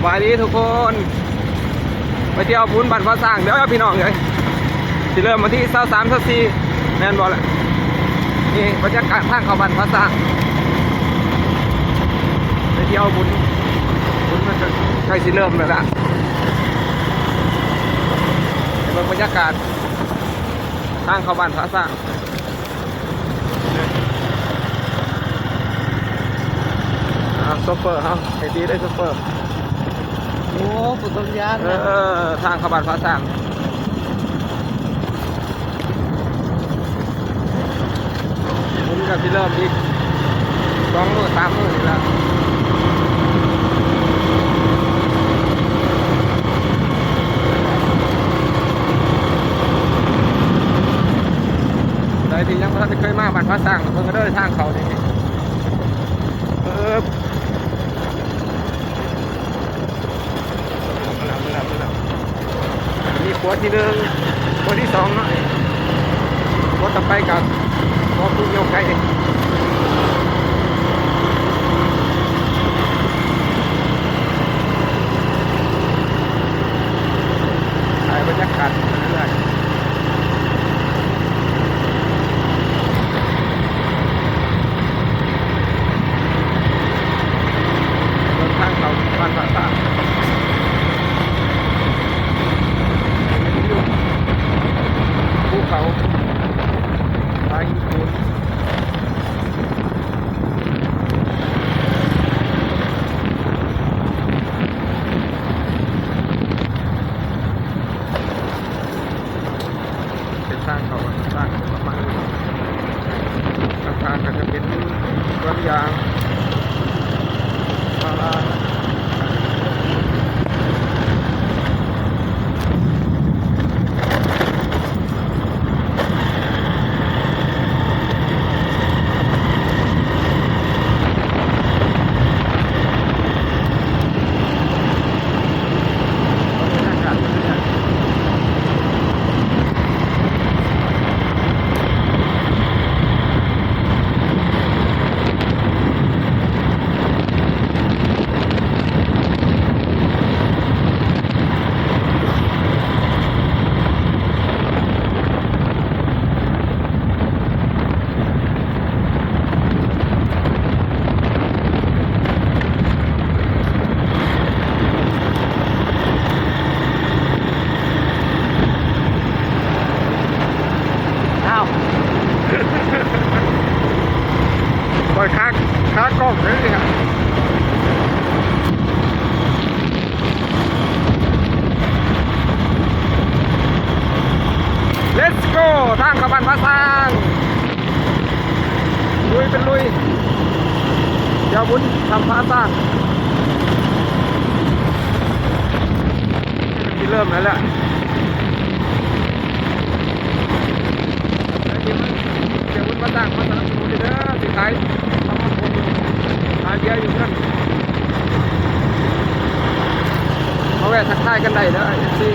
บายดีทุกคนไปเที่ยวบุญบันฟ้าสร้างเดี๋ยวพี่น้องเลยที่เริ่มมาที่23-24แมนบอลแหละนี่บรรยากาศทางเข้าบันฟ้าสร้างไปเที่ยวบุญมันจะใกล้สิเริ่มแล้วล่ะเบิ่งบรรยากาศทางเข้าบันฟ้าสร้างโซเฟอร์เขาไอ้ดีได้โซเฟอร์โอ้ปุตตยานทางขบวนฟ้าสร้างผมกับที่เริ่มอีก2 มื้อ 3 มื้อนี่แล้วเลยที่ยังไม่ได้เคยมาบ้านฟ้าสร้างเพิ่งก็เดินทางเขานี่มีขวดที่1ขวดที่2เนาะขวดต่อไปกับขวดผู้โยกไก่ถ่ายบรรยากาศนั่นแหละเดินทางเขาบ้านฟ้าสร้างภูเขาทางญี่ปุ่นเป็นสร้างเขาสร้างประมาณนี้ทางก็จะเป็นสวนยางพาราปล่อยค้ากล้องเลยครับ Let's go ทางขบวนฟ้าสร้างลุยเป็นลุยเดี๋ยวบุญทำฟ้าสร้างที่เริ่มแล้วแหละเดี๋ยวบุญมาสร้างมาสนับสนุนดีเด้อสิขายทำมาคนขายเบียร์อยู่นั่นเขาแวะทักทายกันได้เด้อสิ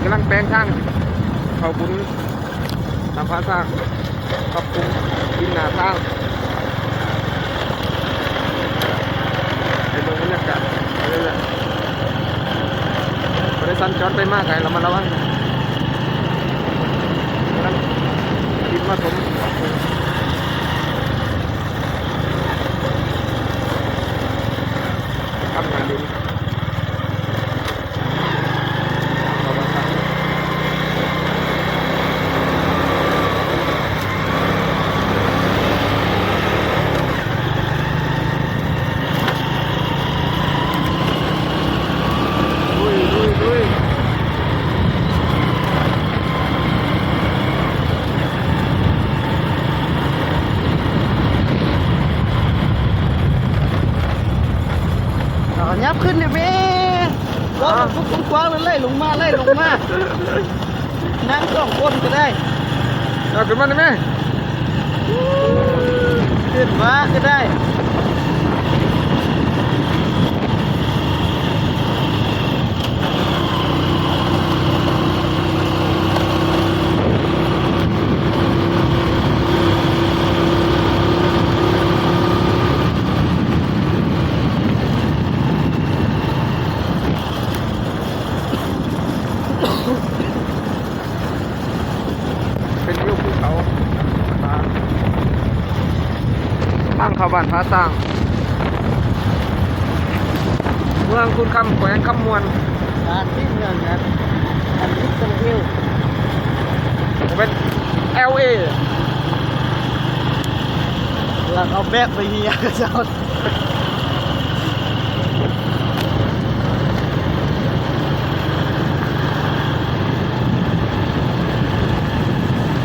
กำลังแปลงทางเขาบุญทำฟ้าสร้างปรับปรุงดินหนาทางไปดูบรรยากาศเรื่อยๆบริษัทจอดไปมากไงเรามาระวังกำลังดินมาถมทำงานดินยับขึ้นเนี่ยแม่รถทุกกว้างเลยไล่ลงมานั่ง2 คนก็ได้เอาขึ้นมาได้ไหม มาก็ได้เป็นวิวภูเขาทางเข้าบ้านพระสร้างเมืองคุณคำแขวงคำมวล การที่เมืองนั้นอันนี้ตรงหิ้ว เป็น LA แล้วเอาแบกไปเฮียก็จะเอา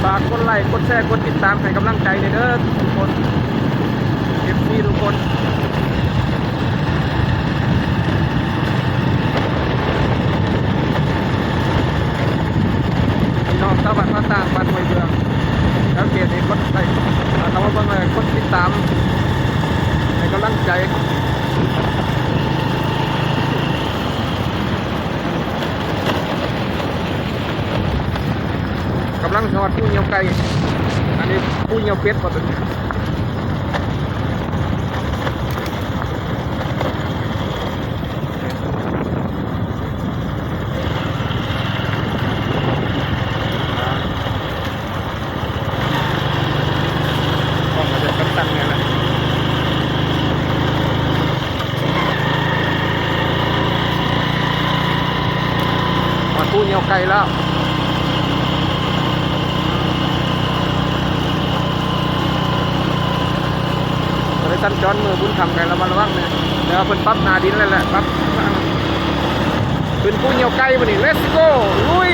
ฝากกดไลค์กดแชร์กดติดตามให้กำลังใจในเด้อทุกคนFC ทุกคนพี่น้องชาวบ้านพระสร้างบ้านห้วยเบืองแล้วเกียรติกดไลค์คำว่าเบิ่งเลยกดติดตามให้กำลังใจกำลังสวัสดิ์ผู้เหี่ยวไก่อันนี้ผู้เหี่ยวเป็ดก่อนตัวนี้ก็มาจะตั้งไงล่ะมาผู้เหี่ยวไก่แล้วเลยสั้นจอนมือบุญทำไงระมัดระวังเนี่ยเดี๋ยวเพิ่นปรับหนาดินเลยแหละปรับเป็นผู้เหี่ยวไก่มาดิ let's go ลุย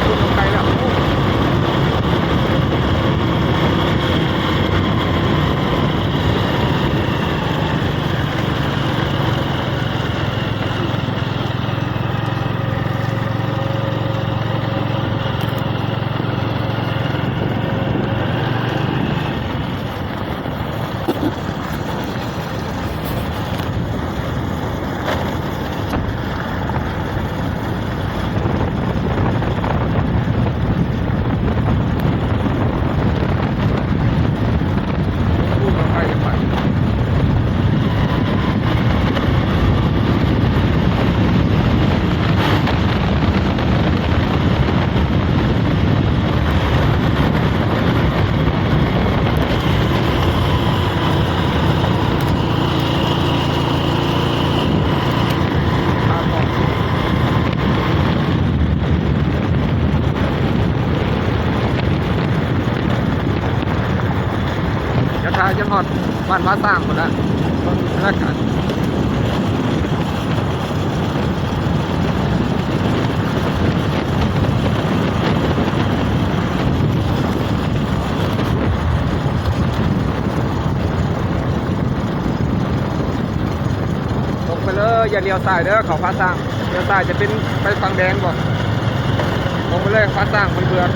ผู้เหี่ยวไก่แล้วผู้เหี่ยวไก่จะไปตามบอกจะทายจะหอดบ้านพระสร้างหมดแล้วแล้วกันตรงไปเลยอย่าเลี้ยวซ้ายเด้อเขาพระสร้างเลี้ยวซ้ายจะเป็นไปฝั่งแดงก่อนตรงไปเลยพระสร้างไปเบือง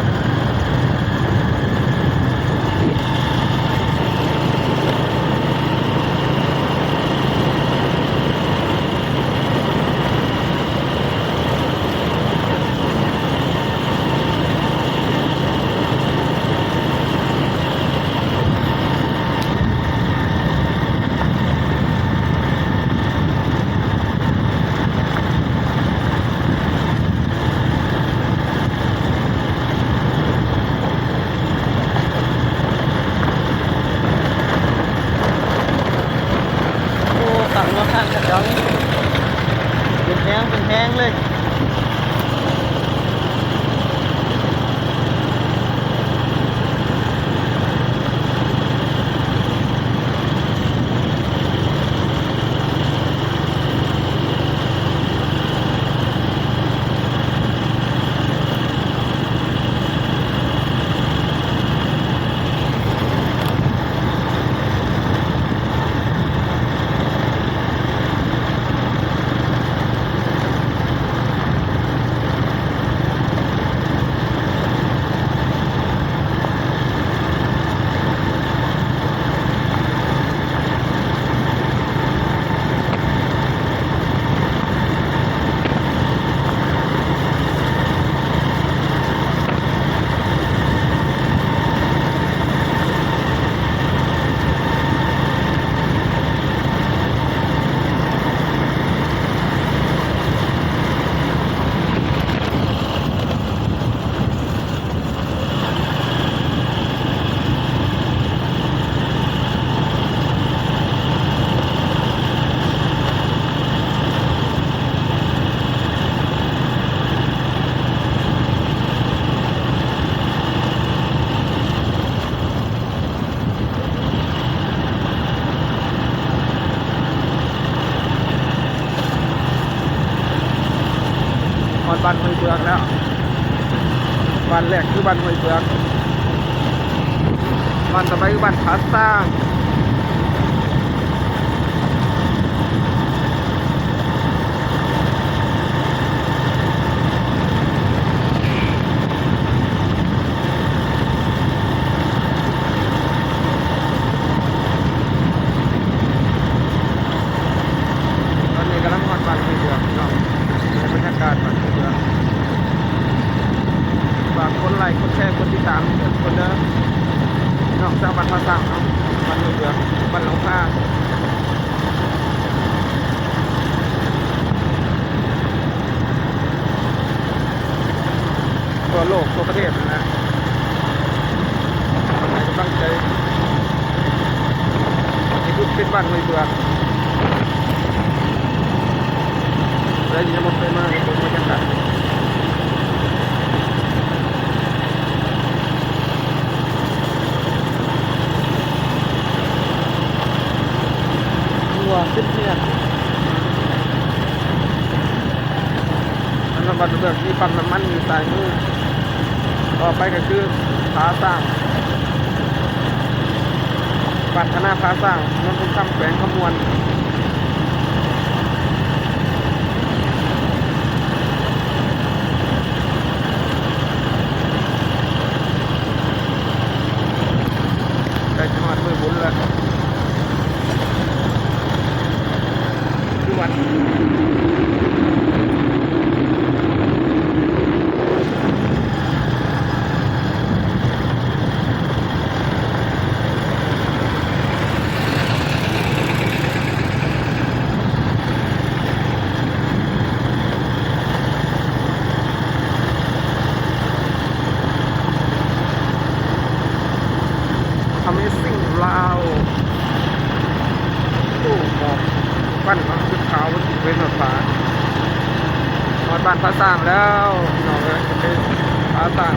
อกแล้วบ้านแรกคือบ้านห้วยเบือกบ้านต่อไปคือบ้านผาสร้างตอนนี้กำลังฮอดบ้านห้วยเบือกพี่น้องบรรยากาศบ้านห้วยเบือกฝากกดไลค์กดแชร์กดติดตามคนเด้อนอกจากบ้านผาสร้างเนาะบ้านห้วยเบือกบ้านหลวงพ่าทั่วโลกทั่วประเทศนะให้กำลังใจนี่คือเป็นบ้านห้วยเบือกแล้วจะมาเป็นมาในบรรยากาศหัวขึ้นเนี่ย อันนั้นบ้านห้วยเบือกมีปั๊มน้ำมันอยู่ซ้ายมือต่อไปก็คือผาสร้างบ้านคณะผาสร้างนนทุนคำแขวงขมวนได้จังหวัดมือบุญแล้วคือวันAmazing ลาวโอ้หมอกปั้นมันขึ้นขาวมันเป็นแบบผาหอดบ้านผาสร้างแล้วน้องเลยเป็นผาสร้าง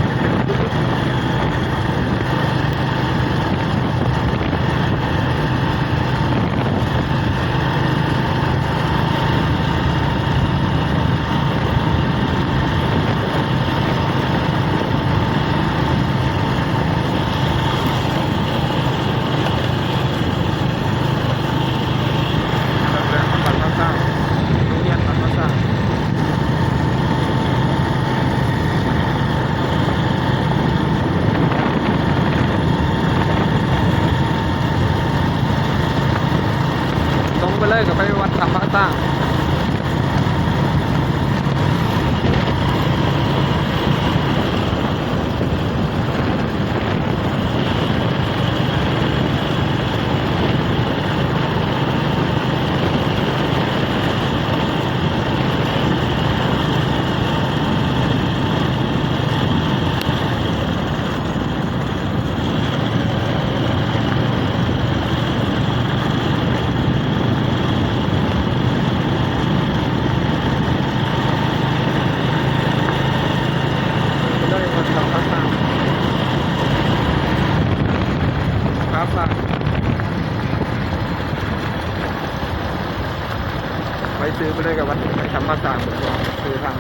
ตรงไปเลยก็ไปวัดถ้ำพระสร้างไปซื้อไปเลยกับวัดไปทำภาษาซื้อทาง